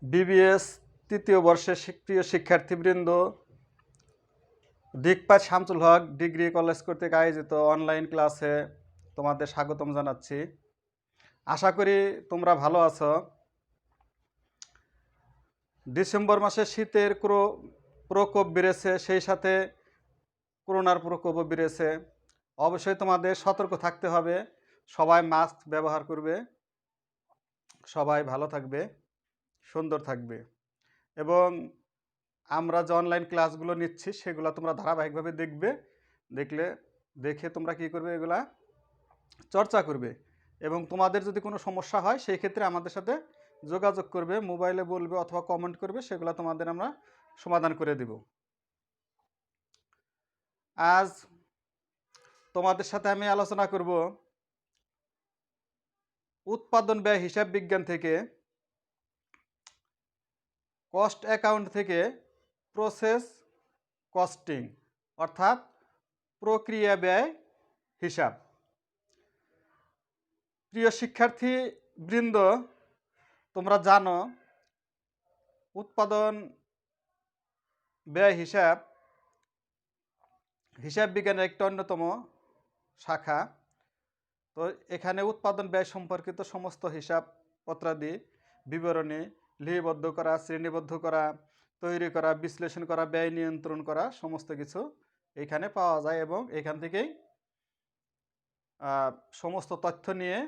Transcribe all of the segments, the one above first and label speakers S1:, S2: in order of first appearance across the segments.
S1: BBS তৃতীয় বর্ষের প্রিয় শিক্ষার্থীবৃন্দ, দিকপাত শামসুল হক ডিগ্রি কলেজ কর্তৃক আয়োজিত অনলাইন ক্লাসে তোমাদের স্বাগতম জানাচ্ছি। আশা করি তোমরা ভালো আছো। ডিসেম্বর মাসে শীতের প্রকোপ বেড়েছে, সেই সাথে করোনার প্রকোপও বেড়েছে। অবশ্যই তোমাদের সতর্ক থাকতে হবে, সবাই মাস্ক ব্যবহার করবে, সবাই ভালো থাকবে, সুন্দর থাকবে। এবং আমরা যে অনলাইন ক্লাসগুলো নিচ্ছি সেগুলো তোমরা ধারাবাহিকভাবে দেখে তোমরা কি করবে, এগুলা চর্চা করবে। এবং তোমাদের যদি কোনো সমস্যা হয় সেই ক্ষেত্রে আমাদের সাথে যোগাযোগ করবে, মোবাইলে বলবে অথবা কমেন্ট করবে, সেগুলো তোমাদের আমরা সমাধান করে দেব। আজ তোমাদের সাথে আমি আলোচনা করব উৎপাদন ব্যয় হিসাব বিজ্ঞান থেকে, কস্ট অ্যাকাউন্ট থেকে প্রসেস কস্টিং অর্থাৎ প্রক্রিয়া ব্যয় হিসাব। প্রিয় শিক্ষার্থী বৃন্দ, তোমরা জানো উৎপাদন ব্যয় হিসাব বিজ্ঞানের একটি অন্যতম শাখা। তো এখানে উৎপাদন ব্যয় সম্পর্কিত সমস্ত হিসাবপত্রাদি বিবরণী লিপিবদ্ধ করা, শ্রেণীবদ্ধ করা, তৈরি করা, বিশ্লেষণ করা, ব্যয় নিয়ন্ত্রণ করা সমস্ত কিছু এখানে পাওয়া যায়। এবং এখান থেকেই সমস্ত তথ্য নিয়ে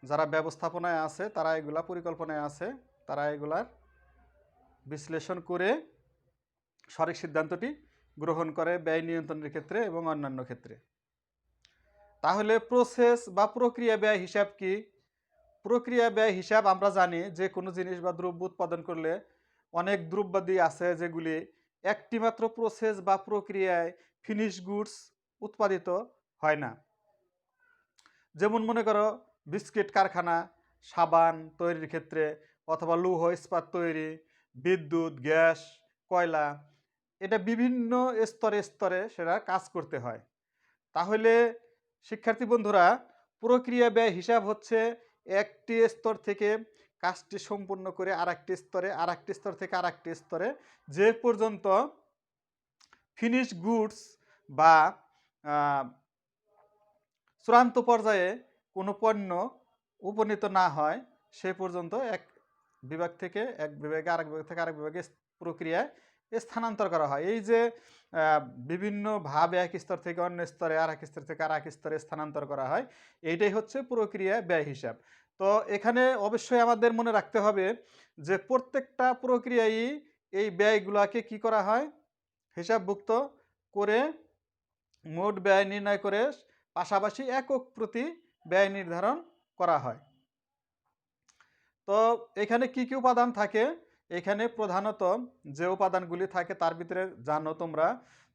S1: যারা ব্যবস্থাপনায় আছে, তারা এগুলা পরিকল্পনায় আছে, তারা এগুলার বিশ্লেষণ করে সঠিক সিদ্ধান্তটি গ্রহণ করে ব্যয় নিয়ন্ত্রণের ক্ষেত্রে এবং অন্যান্য ক্ষেত্রে। তাহলে প্রসেস বা প্রক্রিয়া ব্যয় হিসাব কি? প্রক্রিয়া ব্যয় হিসাব আমরা জানি যে কোনো জিনিস বা দ্রব্য উৎপাদন করলে অনেক দ্রব্যাদি আছে যেগুলি একটিমাত্র প্রসেস বা প্রক্রিয়ায় ফিনিশ গুডস উৎপাদিত হয় না। যেমন মনে করো বিস্কিট কারখানা, সাবান তৈরির ক্ষেত্রে, অথবা লৌহ ইস্পাত তৈরি, বিদ্যুৎ, গ্যাস, কয়লা, এটা বিভিন্ন স্তরে স্তরে সেটা কাজ করতে হয়। তাহলে শিক্ষার্থী বন্ধুরা, প্রক্রিয়া ব্যয় হিসাব হচ্ছে একটি স্তর থেকে কাজটি সম্পূর্ণ করে আরেকটি স্তর থেকে আরেকটি স্তরে যে পর্যন্ত ফিনিশ গুডস বা চূড়ান্ত পর্যায়ে কোনো পণ্য উপনীত না হয় সে পর্যন্ত এক বিভাগ থেকে এক বিভাগে, আরেক বিভাগ থেকে আরেক বিভাগে প্রক্রিয়ায় স্থানান্তর করা হয়। এই যে বিভিন্নভাবে এক স্তর থেকে অন্য স্তরে, আর এক স্তর থেকে আর এক স্তরে স্থানান্তর করা হয়, এইটাই হচ্ছে প্রক্রিয়া ব্যয় হিসাব। তো এখানে অবশ্যই আমাদের মনে রাখতে হবে যে প্রত্যেকটা প্রক্রিয়ায় এই ব্যয়গুলোকে কি করা হয়, হিসাবভুক্ত করে মোট ব্যয় নির্ণয় করে পাশাপাশি একক প্রতি ব্যয় নির্ধারণ করা হয়। তো এখানে কি কি উপাদান থাকে? এখানে প্রধানত যে উপাদানগুলি থাকে তার ভিতরে জানো তোমরা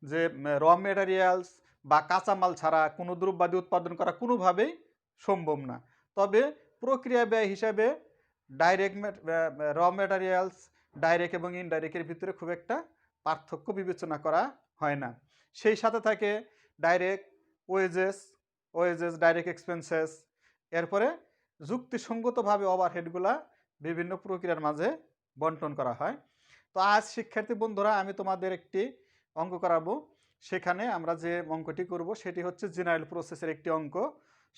S1: যে র মেটেরিয়ালস বা কাঁচামাল ছাড়া কোনো দ্রব্যাদি উৎপাদন করা কোনোভাবেই সম্ভব না। তবে প্রক্রিয়া ব্যয় হিসাবে ডাইরেক্ট র মেটেরিয়ালস, ডাইরেক্ট এবং ইনডাইরেক্টের ভিতরে খুব একটা পার্থক্য বিবেচনা করা হয় না। সেই সাথে থাকে ডাইরেক্ট ওয়েজেস, ডাইরেক্ট এক্সপেন্সেস। এরপরে যুক্তিসঙ্গতভাবে ওভারহেডগুলা বিভিন্ন প্রক্রিয়ার মাঝে বন্টন করা হয়। তো আজ শিক্ষার্থী বন্ধুরা, আমি তোমাদের একটি অঙ্ক করাবো। সেখানে আমরা যে অঙ্কটি করব সেটি হচ্ছে জেনারেল প্রসেসের একটি অঙ্ক,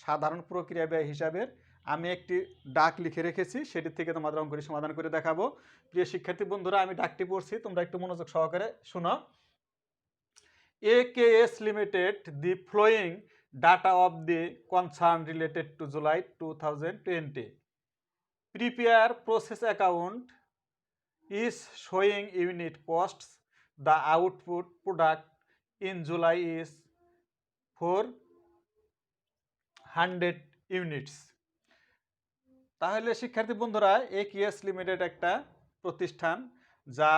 S1: সাধারণ প্রক্রিয়া ব্যয় হিসাবের। আমি একটি ডাক লিখে রেখেছি, সেটি থেকে তোমাদের অঙ্কটি সমাধান করে দেখাবো। প্রিয় শিক্ষার্থী বন্ধুরা, আমি ডাকটি পড়ছি, তোমরা একটু মনোযোগ সহকারে শোনো। AKS Limited, the following data of the concern related to July 2020. Prepare process account is showing unit costs. The output product in July is 400 units. তাহলে শিক্ষার্থী বন্ধুরা, AKS লিমিটেড একটা প্রতিষ্ঠান যা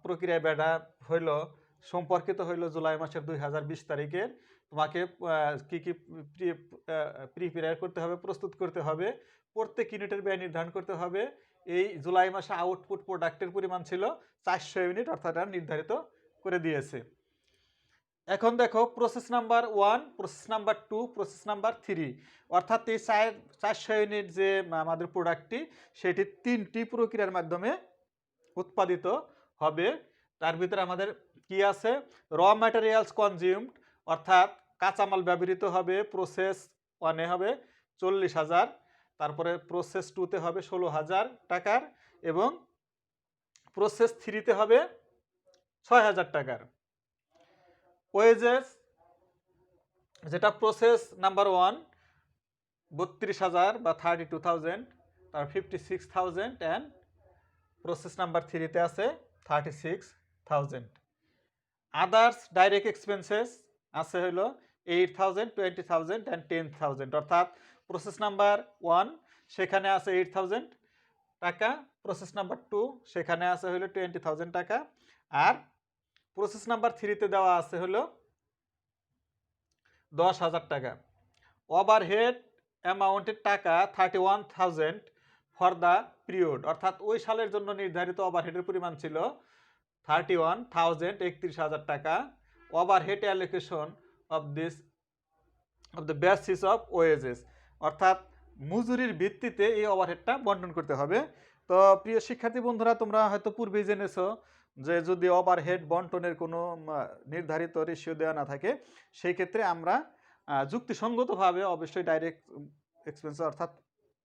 S1: প্রক্রিয়া ব্যয়টা সম্পর্কিত হইল জুলাই মাসের 2020 তারিখে। তোমাকে কি কি প্রিপেয়ার করতে হবে, প্রস্তুত করতে হবে, প্রত্যেক ইউনিটের ব্যয় নির্ধারণ করতে হবে। এই জুলাই মাসে আউটপুট প্রোডাক্টের পরিমাণ ছিল 400 ইউনিট, অর্থাৎ নির্ধারিত করে দিয়েছে। এখন দেখো process number 1, process number 2, process number 3, অর্থাৎ এই 400 ইউনিট যে আমাদের প্রোডাক্টটি সেটি 3টি প্রক্রিয়ার মাধ্যমে উৎপাদিত হবে। তার ভিতরে আমাদের কি আছে? র ম্যাটেরিয়ালস কনজিউমড, অর্থাৎ কাঁচামাল ব্যবহৃত হবে প্রসেস 1-এ হবে 40,000, তারপরে প্রসেস 2-তে হবে 16,000 টাকার এবং প্রসেস 3-তে হবে 6,000 টাকার। ওয়েজেস যেটা প্রসেস নাম্বার 1 32,000 বা 32,000, তার 56,000 অ্যান্ড প্রসেস নাম্বার 3-তে আছে 36,000। আদার্স ডাইরেক্ট এক্সপেন্সেস আছে হলো 8,000, 20,000 অ্যান্ড 10,000, অর্থাৎ প্রসেস নাম্বার 1 সেখানে আছে 8,000 টাকা, প্রসেস নাম্বার 2 সেখানে আছে হলো 20,000 টাকা, আর প্রসেস নাম্বার 3-তে দেওয়া আছে হলো 10,000 টাকা। ওভারহেড অ্যামাউন্টের টাকা 31,000 ফর দ্য পিরিয়ড, অর্থাৎ ওই সালের জন্য নির্ধারিত ওভারহেডের পরিমাণ ছিল 31,000, 31,000 টাকা। Overhead allocation of the basis of wages, অর্থাৎ মজুরির ভিত্তিতে এই ওভারহেডটা বন্টন করতে হবে। তো প্রিয় শিক্ষার্থী বন্ধুরা, তোমরা হয়তো পূর্বেই জেনেছো যে যদি ওভারহেড বন্টনের কোনো নির্ধারিত রেশিও দেওয়া না থাকে সেই ক্ষেত্রে আমরা যুক্তিসঙ্গতভাবে অবশ্যই ডাইরেক্ট এক্সপেন্স অর্থাৎ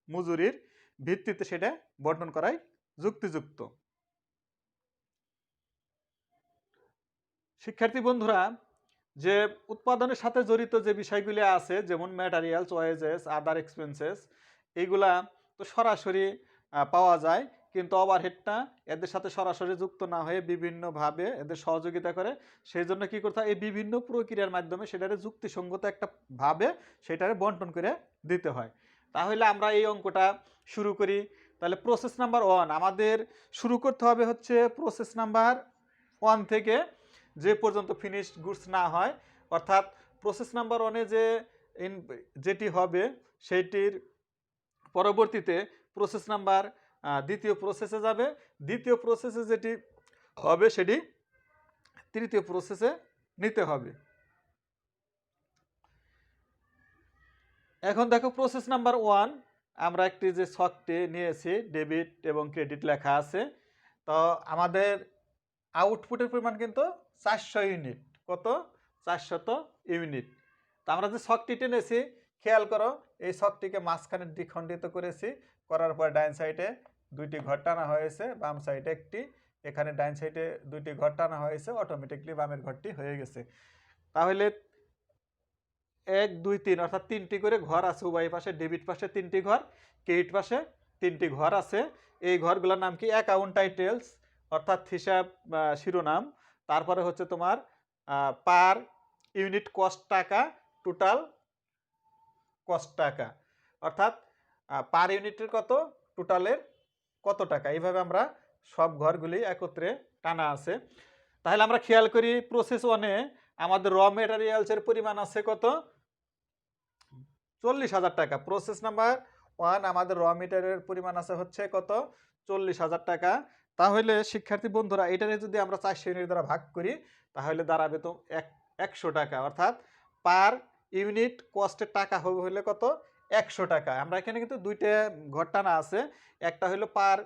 S1: মজুরির ভিত্তিতে সেটা বন্টন করাই যুক্তিযুক্ত। শিক্ষার্থী বন্ধুরা, যে উৎপাদনের সাথে জড়িত যে বিষয়গুলি আছে যেমন ম্যাটেরিয়ালস, ওয়েজেস, আদার এক্সপেন্সেস, এইগুলা তো সরাসরি পাওয়া যায়, কিন্তু ওভারহেডটা এদের সাথে সরাসরি যুক্ত না হয়ে বিভিন্নভাবে এদের সহযোগিতা করে। সেই জন্য কী করতে হয়, এই বিভিন্ন প্রক্রিয়ার মাধ্যমে সেটারে যুক্তিসঙ্গত একটা ভাবে সেটারে বন্টন করে দিতে হয়। তাহলে আমরা এই অঙ্কটা শুরু করি। তাহলে প্রসেস নাম্বার 1 আমাদের শুরু করতে হবে হচ্ছে প্রসেস নাম্বার 1 থেকে যে পর্যন্ত ফিনিশড গুডস না হয়, অর্থাৎ প্রসেস নাম্বার 1-এ যেটি হবে সেইটির পরবর্তীতে প্রসেস নাম্বার দ্বিতীয় প্রসেসে যাবে, দ্বিতীয় প্রসেসে যেটি হবে সেটি তৃতীয় প্রসেসে নিতে হবে। এখন দেখো প্রসেস নাম্বার 1 আমরা একটি যে ছকটি নিয়েছি ডেবিট এবং ক্রেডিট লেখা আছে। তো আমাদের আউটপুটের পরিমাণ কিন্তু 400 ইউনিট। কত? 400 ইউনিট। তো আমরা যে ছকটি টেনেছি খেয়াল করো, এই ছকটিকে মাঝখানে দ্বিখণ্ডিত করেছি, করার পর ডাইন সাইডে 2টি ঘর টানা হয়েছে, বাম সাইডে একটি, এখানে ডাইন সাইডে 2টি ঘর টানা হয়েছে, অটোমেটিকলি বামের ঘরটি হয়ে গেছে। তাহলে 1, 2, 3 অর্থাৎ 3টি করে ঘর আছে উভয় পাশে, ডেবিট পাশে 3টি ঘর, ক্রেডিট পাশে 3টি ঘর আছে। এই ঘরগুলোর নাম কি? অ্যাকাউন্ট টাইটেলস অর্থাৎ হিসাব শিরোনাম, তারপরে হচ্ছে তোমার পার ইউনিট কস্ট টাকা, টোটাল কস্ট টাকা, অর্থাৎ পার ইউনিটের কত, টোটালের কত টাকা, এইভাবে আমরা সব ঘরগুলি একত্রে টানা আছে। তাহলে আমরা খেয়াল করি প্রসেস 1-এ আমাদের র মেটেরিয়ালসের পরিমাণ আছে কত? 40,000 টাকা। প্রসেস নাম্বার 1 আমাদের র মেটেরিয়ালের পরিমাণ আছে হচ্ছে কত? 40,000 টাকা। তাহলে শিক্ষার্থী বন্ধুরা, এটারে যদি আমরা 400 ইউনিট দ্বারা ভাগ করি তাহলে দাঁড়াবে তো 100 টাকা, অর্থাৎ পার ইউনিট কস্টের টাকা হবে হলে কত? 100 টাকা। আমরা এখানে কিন্তু 2টা ঘর টানা আছে, একটা হলো পার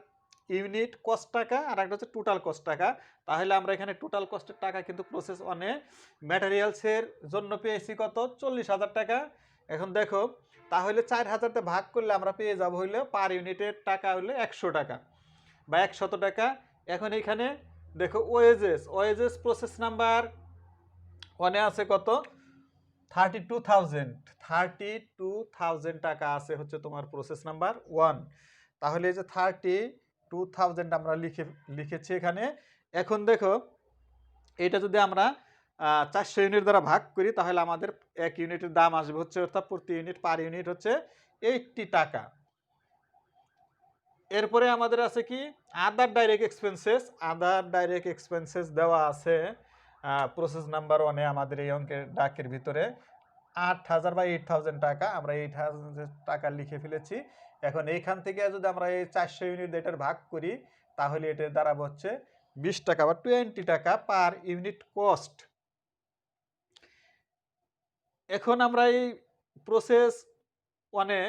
S1: ইউনিট কস্ট টাকা আর একটা হচ্ছে টোটাল কস্ট টাকা। তাহলে আমরা এখানে টোটাল কস্টের টাকা কিন্তু প্রসেস 1-এ ম্যাটেরিয়ালসের জন্য পেয়েছি কত? 40,000 টাকা। এখন দেখো তাহলে 4,000তে ভাগ করলে আমরা পেয়ে যাব হইলে পার ইউনিটের টাকা হলে 100 টাকা বা 100 টাকা। এখন এখানে দেখো ওয়েজেস প্রসেস নাম্বার 1-এ আছে কত? 32,000 টাকা আছে হচ্ছে তোমার প্রসেস নাম্বার 1। তাহলে এই যে 32,000 আমরা লিখেছি এখানে। এখন দেখো এটা যদি আমরা 400 ইউনিট দ্বারা ভাগ করি তাহলে আমাদের 1 ইউনিটের দাম আসবে হচ্ছে, অর্থাৎ প্রতি ইউনিট পার ইউনিট হচ্ছে 80 টাকা। এরপরে আমাদের আছে কি? আদার ডাইরেক্ট এক্সপেন্সেস দেওয়া আছে প্রসেস নাম্বার 1-এ আমাদের এই অঙ্কের ডাকের ভিতরে 8,000 বা 8,000 টাকা, আমরা 8,000 টাকা লিখে ফেলেছি। এখন এইখান থেকে যদি আমরা এই 400 ইউনিট এটার ভাগ করি তাহলে এটার দাঁড়াবে হচ্ছে 20 টাকা বা 20 টাকা পার ইউনিট কস্ট। এখন আমরা এই প্রসেস ওয়ানে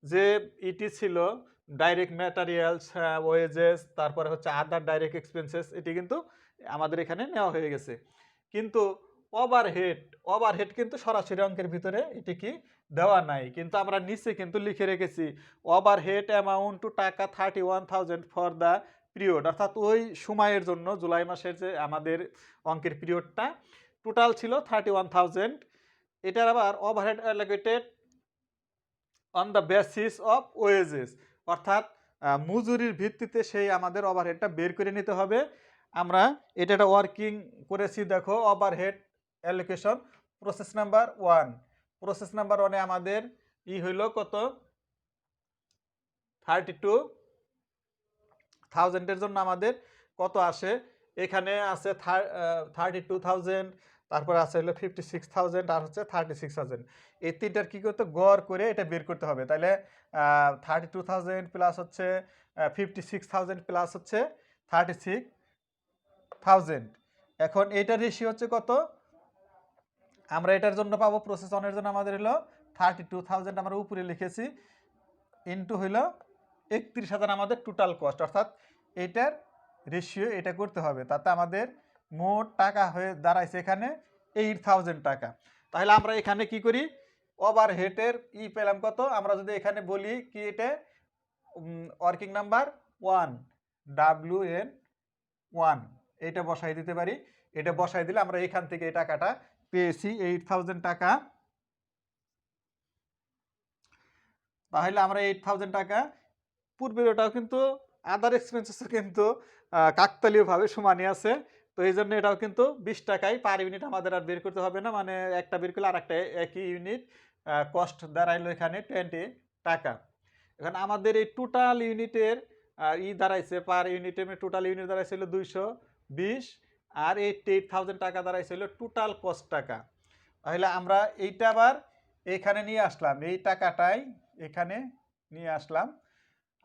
S1: যে ইটি ছিল ডাইরেক্ট ম্যাটেরিয়ালস, ওয়েজেস, তারপরে হচ্ছে আদার ডাইরেক্ট এক্সপেন্সেস, এটি কিন্তু আমাদের এখানে নেওয়া হয়ে গেছে। কিন্তু ওভারহেড, ওভারহেড কিন্তু সরাসরি অঙ্কের ভিতরে এটি কি দেওয়া নাই, কিন্তু আমরা নিচে কিন্তু লিখে রেখেছি ওভারহেড অ্যামাউন্ট টু টাকা 31,000 ফর দ্য পিরিয়ড, অর্থাৎ ওই সময়ের জন্য জুলাই মাসের যে আমাদের অঙ্কের পিরিয়ডটা টোটাল ছিল 31,000। এটার আবার overhead allocated on the basis of wages, অর্থাৎ মজুরির ভিত্তিতে সেই আমাদের ওভারহেডটা বের করে নিতে হবে। আমরা এটা ওয়ার্কিং করেছি, দেখো overhead allocation process number 1। Process number 1-এ আমাদের হইল কত, 32,000 এর জন্য আমাদের কত আসে, এখানে আছে 32,000, তারপর আছে হলো 56,000, আর হচ্ছে 36,000। এই তিনটার কি করতে গড় করে এটা বের করতে হবে। তাহলে 32,000 প্লাস হচ্ছে 56,000 প্লাস হচ্ছে 36,000। এখন এটার রেশিও হচ্ছে কত, আমরা এটার জন্য পাবো প্রসেস অনের জন্য আমাদের হলো 32,000 আমরা উপরে লিখেছি, ইন্টু হইলো 31,000 আমাদের টোটাল কস্ট, অর্থাৎ এটার রেশিও এটা করতে হবে। তাতে আমাদের মোট টাকা হয়ে দাঁড়াইছে এখানে 8,000 টাকা। তাহলে আমরা এখানে কি করি, ওভারহেডের পেলাম কত, আমরা যদি এখানে বলি কি এটা ওয়ার্কিং নাম্বার 1 WN1 এটা বসাই দিতে পারি। এটা বসাই দিলে আমরা এখান থেকে এই টাকাটা পেয়েছি 8,000 টাকা। তাহলে আমরা 8,000 টাকা, পূর্বের ওটাও কিন্তু আদার এক্সপেন্সেসও কিন্তু কাকতালীয়ভাবে সমানই আছে, তো এই জন্য এটাও কিন্তু 20 টাকায় পার ইউনিট আমাদের আর বের করতে হবে না, মানে একটা বের করলে আর একটা একই ইউনিট কস্ট দাঁড়াইলো এখানে 20 টাকা। এখন আমাদের এই টোটাল ইউনিটের দাঁড়াইছে পার ইউনিটে, টোটাল ইউনিট দাঁড়াইছিল 220, আর 88,000 টাকা দাঁড়াইছিল টোটাল কস্ট টাকা। তাহলে আমরা এইটা আবার এইখানে নিয়ে আসলাম, এই টাকাটাই এখানে নিয়ে আসলাম।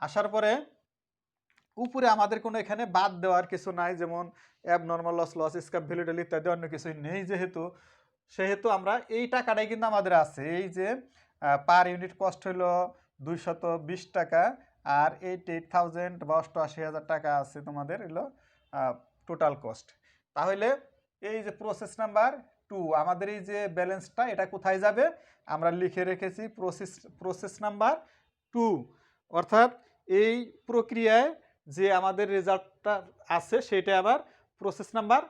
S1: আসার পরে উপরে আমাদের কোনো এখানে বাদ দেওয়ার কিছু নাই, যেমন abnormal loss, loss scrap value ইত্যাদি অন্য কিছুই নেই, সেহেতু আমরা এই টাকাটাই কিন্তু আমাদের আছে। এই যে পার ইউনিট কস্ট হলো 220 টাকা, আর 88,000 বা 88,000 টাকা আছে তোমাদের হলো টোটাল কস্ট। তাহলে এই যে প্রসেস নাম্বার 2 আমাদের এই যে ব্যালেন্সটা এটা কোথায় যাবে, আমরা লিখে রেখেছি প্রসেস নাম্বার 2, অর্থাৎ এই প্রক্রিয়ায় যে আমাদের রেজাল্টটা আছে সেটা আবার প্রসেস নাম্বার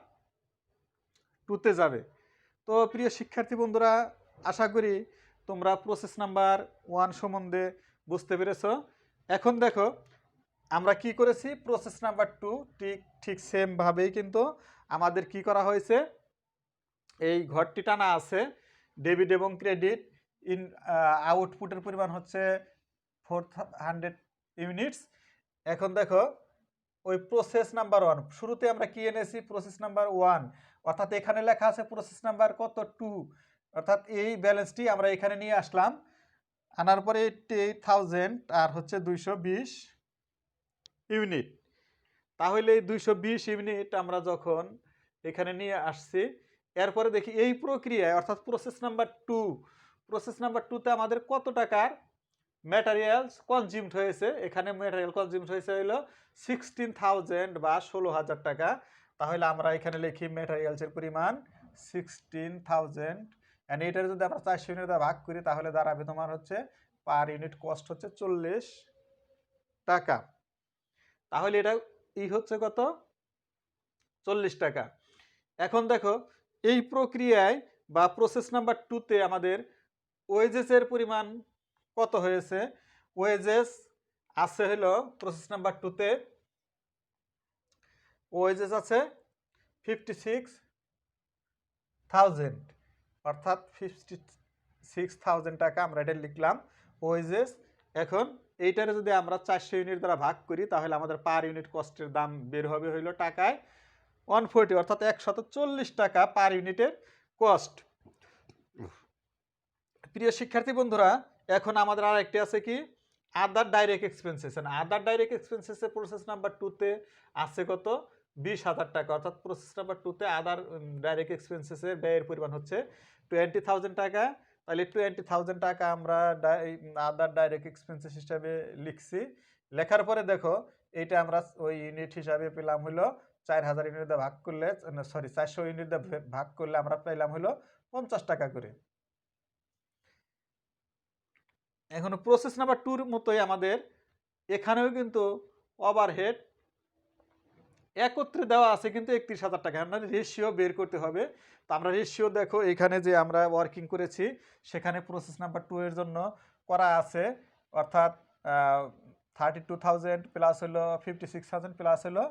S1: 2-তে যাবে। তো প্রিয় শিক্ষার্থী বন্ধুরা, আশা করি তোমরা প্রসেস নাম্বার 1 সম্বন্ধে বুঝতে পেরেছো। এখন দেখো আমরা কি করেছি, প্রসেস নাম্বার 2 ঠিক সেমভাবেই কিন্তু আমাদের কি করা হয়েছে, এই ঘরটি টানা আছে ডেবিট এবং ক্রেডিট আউটপুটের পরিমাণ হচ্ছে 400 ইউনিটস। এখন দেখো ওই প্রসেস নাম্বার 1 শুরুতে আমরা কি এনেছি, প্রসেস নাম্বার 1, অর্থাৎ এখানে লেখা আছে প্রসেস নাম্বার কত 2, অর্থাৎ এই ব্যালেন্সটি আমরা এখানে নিয়ে আসলাম। আনার পরে 88,000 আর হচ্ছে 220 ইউনিট। তাহলে এই 220 ইউনিট আমরা যখন এখানে নিয়ে আসছি, এরপরে দেখি এই প্রক্রিয়ায় অর্থাৎ প্রসেস নাম্বার 2তে আমাদের কত টাকার ম্যাটেরিয়ালস কনজিউমড হয়েছে। এখানে ম্যাটেরিয়াল কনজিউমড হয়েছে হলো 16,000 বা 16,000 টাকা। তাহলে আমরা এখানে লিখি ম্যাটেরিয়ালসের পরিমাণ 16,000, এন্ড এটার যদি আমরা 400 ইউনিট ভাগ করি তাহলে দাঁড়াবে তোমার হচ্ছে পার ইউনিট কস্ট হচ্ছে 40 টাকা। তাহলে এটা হচ্ছে কত, 40 টাকা। এখন দেখো এই প্রক্রিয়ায় বা প্রসেস নাম্বার 2-তে আমাদের ওয়েজেসের পরিমাণ কত হয়েছে, ওয়েজেস আছে হলো প্রসেস নাম্বার 2-তে ওয়েজেস আছে 56,000, অর্থাৎ 56,000 টাকা আমরা এটা লিখলাম ওয়েজেস। এখন এইটারে যদি আমরা 400 ইউনিট দ্বারা ভাগ করি তাহলে আমাদের পার ইউনিট কস্টের দাম বের হবে হইলো টাকায় 140, অর্থাৎ 140 টাকা পার ইউনিটের কস্ট। প্রিয় শিক্ষার্থী বন্ধুরা, এখন আমাদের আর একটি আছে কি, আদার ডাইরেক্ট এক্সপেন্সেস। আদার ডাইরেক্ট এক্সপেন্সেসের প্রসেস নাম্বার 2-তে আছে কত, 20,000 টাকা, অর্থাৎ প্রসেস নাম্বার 2-তে আদার ডাইরেক্ট এক্সপেন্সেসের ব্যয়ের পরিমাণ হচ্ছে 20,000 টাকা। তাহলে 20,000 টাকা আমরা আদার ডাইরেক্ট এক্সপেন্সেস হিসাবে লিখছি। লেখার পরে দেখো এইটা আমরা ওই ইউনিট হিসাবে পেলাম হলো 4000 ইউনিট দিয়ে ভাগ করলে, সরি 400 ইউনিট দিয়ে ভাগ করলে আমরা পেলাম হলো 50 টাকা করে। এখন প্রসেস নাম্বার 2 এর মতোই আমাদের এখানেও কিন্তু ওভারহেড একত্রে দেওয়া আছে কিন্তু 31,000 টাকা। আমাদের রেশিও বের করতে হবে। তো আমরা রেশিও দেখো এখানে যে আমরা ওয়ার্কিং করেছি সেখানে প্রসেস নাম্বার 2 এর জন্য করা আছে, অর্থাৎ 32,000 প্লাস হলো 56,000 প্লাস হলো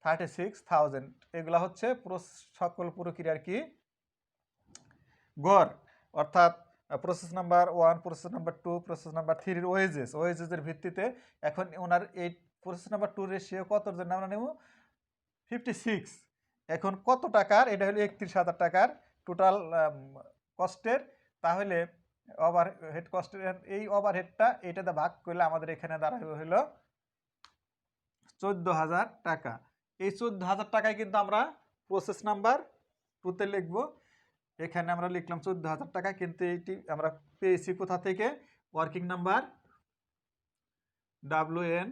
S1: 36,000, এগুলা হচ্ছে সকল প্রক্রিয়ার কি গড়, অর্থাৎ process number 1, process number 2, process number 3 এর ওয়েজেসের ভিত্তিতে এখন ওনার এই প্রসেস নাম্বার 2 রেশিও কতর জন্য আমরা নেব 56। এখন কত টাকার, এটা হলো 31,000 টাকার টোটাল কস্টের, তাহলে ওভারহেড কস্টের এই ওভারহেডটা এটাতে ভাগ করলে আমাদের এখানে দাঁড়াবে হলো 14,000 টাকা। এই 14,000 টাকায় কিন্তু আমরা প্রসেস নাম্বার 2 তে লিখব। এখানে আমরা লিখলাম 14,000 টাকা, কিন্তু এইটি আমরা পেয়েছি কোথা থেকে, working number WN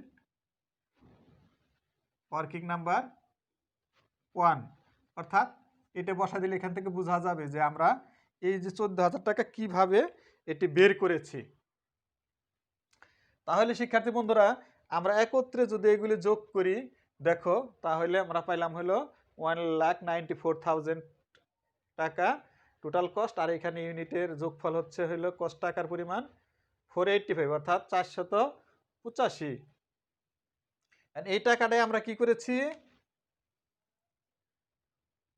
S1: working number 1, অর্থাৎ এটা বসা দিলে এখান থেকে বোঝা যাবে যে আমরা এই যে 14,000 টাকা কিভাবে এটি বের করেছি। তাহলে শিক্ষার্থী বন্ধুরা আমরা একত্রে যদি এগুলি যোগ করি দেখো, তাহলে আমরা পাইলাম হলো 1,94,000 টাকা টোটাল কস্ট, আর এখানে ইউনিটের যোগফল হচ্ছে হলো কস্ট টাকার পরিমাণ 485, অর্থাৎ 485। এই টাকাটাই আমরা কি করেছি,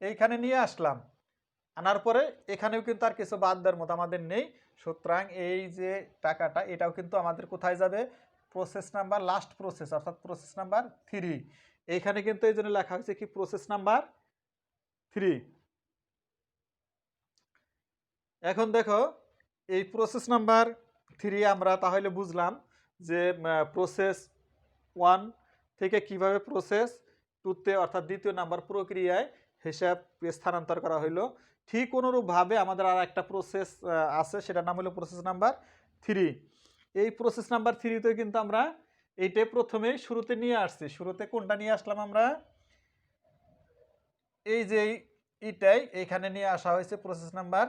S1: এইখানে নিয়ে আসলাম, আনার পরে এখানেও কিন্তু আর কিছু বাদ দেওয়ার মতো আমাদের নেই। সুতরাং এই যে টাকাটা এটাও কিন্তু আমাদের কোথায় যাবে, প্রসেস নাম্বার লাস্ট প্রসেস, অর্থাৎ প্রসেস নাম্বার 3। এইখানে কিন্তু এই জন্য লেখা হয়েছে কি প্রসেস নাম্বার 3। এখন দেখো এই প্রসেস নাম্বার 3 আমরা তাহলে বুঝলাম যে প্রসেস 1 থেকে কিভাবে প্রসেস 2 তে অর্থাৎ দ্বিতীয় নাম্বার প্রক্রিয়ায় হিসাব স্থানান্তর করা হলো। ঠিক অনুরূপভাবে আমাদের আর একটা প্রসেস আছে, সেটার নাম হলো প্রসেস নাম্বার 3। এই প্রসেস নাম্বার 3-তে কিন্তু আমরা এইটা প্রথমেই শুরুতে নিয়ে আসছি। শুরুতে কোনটা নিয়ে আসলাম আমরা, এই যে এইটাই এখানে নিয়ে আসা হয়েছে প্রসেস নাম্বার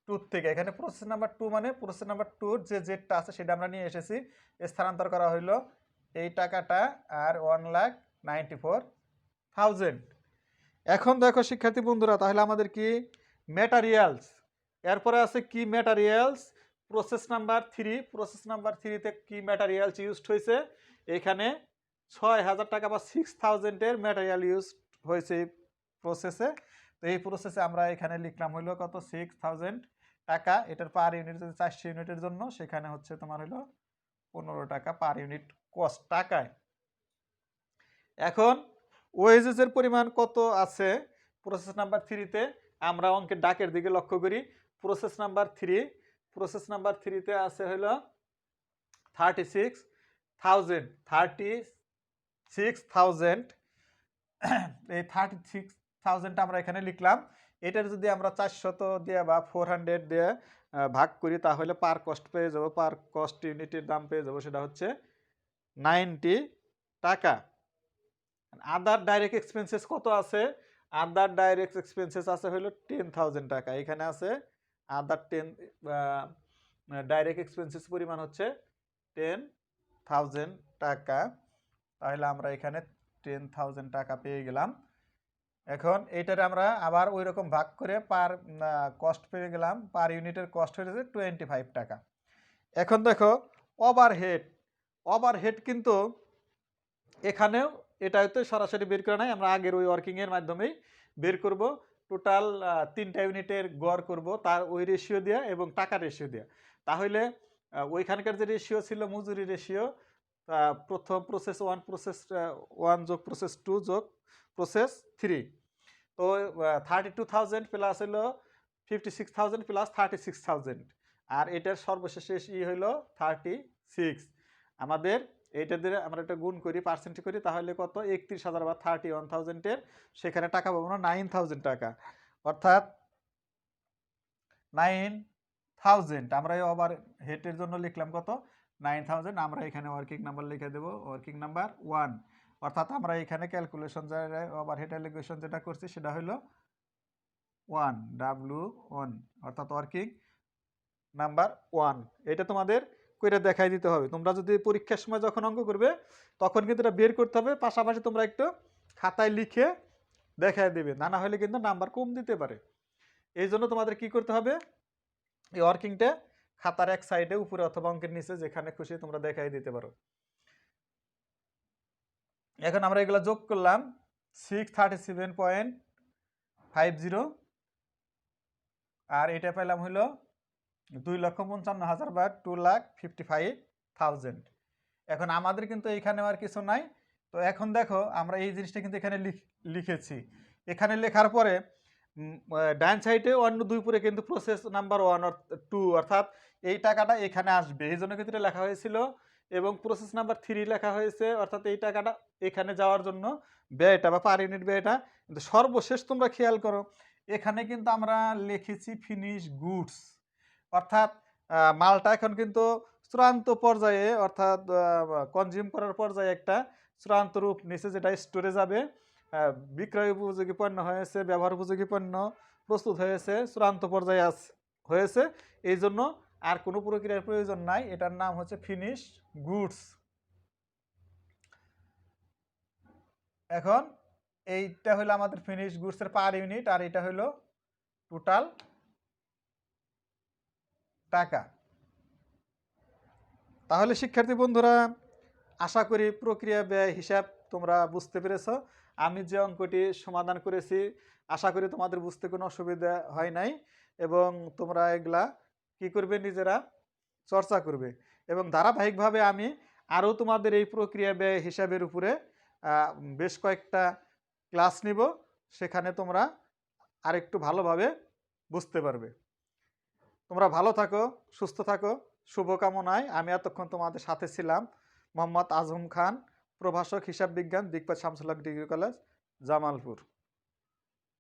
S1: 2 থেকে। এখানে প্রসেস নাম্বার 2 মানে প্রসেস নাম্বার 2 যে জেডটা আছে সেটা আমরা নিয়ে এসেছি, স্থানান্তর করা হলো এই টাকাটা আর 1,94,000। এখন দেখো শিক্ষার্থী বন্ধুরা তাহলে আমাদের কি ম্যাটেরিয়ালস, এরপরে আছে কি materials, process number 3। Process number 3-তে কি ম্যাটেরিয়ালস ইউজড হয়েছে, এখানে 6,000 টাকা বা 6,000 এর ম্যাটেরিয়াল ইউজ হয়েছে এই প্রসেসে। তো এই প্রসেসে আমরা এখানে লিখলাম হইলো কত 6,000 টাকা। এটার পার ইউনিট যদি 400 ইউনিটের জন্য সেখানে হচ্ছে তোমার হলো 15 টাকা পার ইউনিট কস্ট টাকায়। এখন ওয়েজেসের পরিমাণ কত আছে প্রসেস নাম্বার 3-তে, আমরা অঙ্কের ডাকের দিকে লক্ষ্য করি। প্রসেস নাম্বার 3-তে আছে হলো 36,000 এই 36,000টা আমরা এখানে লিখলাম। এটার যদি আমরা 400 দিয়ে বা 400 দিয়ে ভাগ করি তাহলে পার কস্ট পেয়ে যাবো, পার কস্ট ইউনিটের দাম পেয়ে যাবো, সেটা হচ্ছে 90 টাকা। আদার ডাইরেক্ট এক্সপেন্সেস কত আছে, আদার ডাইরেক্ট এক্সপেন্সেস আছে হলো 10,000 টাকা। এখানে আছে আদার 10 ডাইরেক্ট এক্সপেন্সেস পরিমাণ হচ্ছে 10,000 টাকা। তাহলে আমরা এখানে 10,000 টাকা পেয়ে গেলাম। এখন এইটারে আমরা আবার ওই রকম ভাগ করে পার কস্ট পেয়ে গেলাম, পার ইউনিটের কস্ট হয়েছে 25 টাকা। এখন দেখো ওভারহেড কিন্তু এখানেও এটা হয়তো সরাসরি বের করা নাই, আমরা আগের ওই ওয়ার্কিংয়ের মাধ্যমেই বের করব। টোটাল 3টা ইউনিটের গড় করব তার ওই রেশিও দিয়ে এবং টাকার রেশিও দিয়ে। তাহলে ওইখানকার যে রেশিও ছিল মজুরি রেশিও, প্রথম প্রসেস 1 যোগ প্রসেস 2 যোগ প্রসেস 3, তো 32,000 প্লাস হলো 56,000 প্লাস 36,000, আর এটার সর্বশেষ হইলো 36। আমাদের এইটা দিয়ে আমরা একটা গুণ করি, পার্সেন্ট করি, তাহলে কত 31,000 বা 31,000 সেখানে টাকা পাবো না 9,000 টাকা, অর্থাৎ 9 9000। আমরা এই ওভার হেডের জন্য লিখলাম কত 9000। আমরা এখানে ওয়ার্কিং নাম্বার লিখে দেব, ওয়ার্কিং নাম্বার 1। অর্থাৎ আমরা এখানে ক্যালকুলেশন ওভার হেড অ্যালিগেশন যেটা করছি সেটা হলো 1 W1, অর্থাৎ ওয়ার্কিং নাম্বার 1। এটা তোমাদের কইরা দেখাই দিতে হবে। তোমরা যদি পরীক্ষার সময় যখন অঙ্ক করবে তখন কিন্তু এটা বের করতে হবে, পাশাপাশি তোমরা একটু খাতায় লিখে দেখাই দেবে, না হলে কিন্তু নাম্বার কম দিতে পারে। এই জন্য তোমাদের কি করতে হবে, এই ওয়ার্কিংটা খাতার এক সাইডে উপরে অথবা অঙ্কের নিচে যেখানে খুশি তোমরা দেখাই দিতে পারো। এখন আমরা এগুলো যোগ করলাম 637.50, আর এটা পেলাম হলো 2,55,000 বা 2,55,000। এখন আমাদের কিন্তু এখানে আর কিছু নাই। তো এখন দেখো আমরা এই জিনিসটা কিন্তু এখানে লিখেছি। এখানে লেখার পরে ডান সাইডে অন্য দুই পরে কিন্তু প্রসেস নাম্বার 1 আর 2, অর্থাৎ এই টাকাটা এখানে আসবে, এই জন্য কিন্তু লেখা হয়েছিল। এবং প্রসেস নাম্বার 3 লেখা হয়েছে, অর্থাৎ এই টাকাটা এখানে যাওয়ার জন্য ব্যয়টা বা পার ইউনিট ব্যয়টা। কিন্তু সর্বশেষ তোমরা খেয়াল করো, এখানে কিন্তু আমরা লিখেছি ফিনিশ গুডস, অর্থাৎ মালটা এখন কিন্তু চূড়ান্ত পর্যায়ে, অর্থাৎ কনজিউম করার পর্যায়ে একটা চূড়ান্ত রূপ নিচে, যেটা স্টোরে যাবে। বিক্রয় উপযোগী পণ্য হয়েছে, ব্যবহার উপযোগী পণ্য প্রস্তুত হয়েছে, চূড়ান্ত পর্যায়ে হয়েছে। এই জন্য আর কোনো প্রক্রিয়ার প্রয়োজন নাই, এটার নাম হচ্ছে ফিনিশ গুডস। এখন এইটা হলো আমাদের ফিনিশ গুডসের পার ইউনিট, আর এটা হলো টোটাল টাকা। তাহলে শিক্ষার্থী বন্ধুরা, আশা করি প্রক্রিয়া ব্যয় হিসাব তোমরা বুঝতে পেরেছ। আমি যে অঙ্কটি সমাধান করেছি আশা করি তোমাদের বুঝতে কোনো অসুবিধা হয় নাই, এবং তোমরা এগুলা কি করবে, নিজেরা চর্চা করবে। এবং ধারাবাহিকভাবে আমি আরও তোমাদের এই প্রক্রিয়া ব্যয় হিসাবের উপরে বেশ কয়েকটা ক্লাস নিব, সেখানে তোমরা আরেকটু ভালোভাবে বুঝতে পারবে। তোমরা ভালো থাকো, সুস্থ থাকো, শুভকামনায়। আমি এতক্ষণ তোমাদের সাথে ছিলাম মোহাম্মদ আজম খান, প্রভাষক হিসাব বিজ্ঞান, দিকপাত শামসুল হক ডিগ্রি কলেজ, জামালপুর।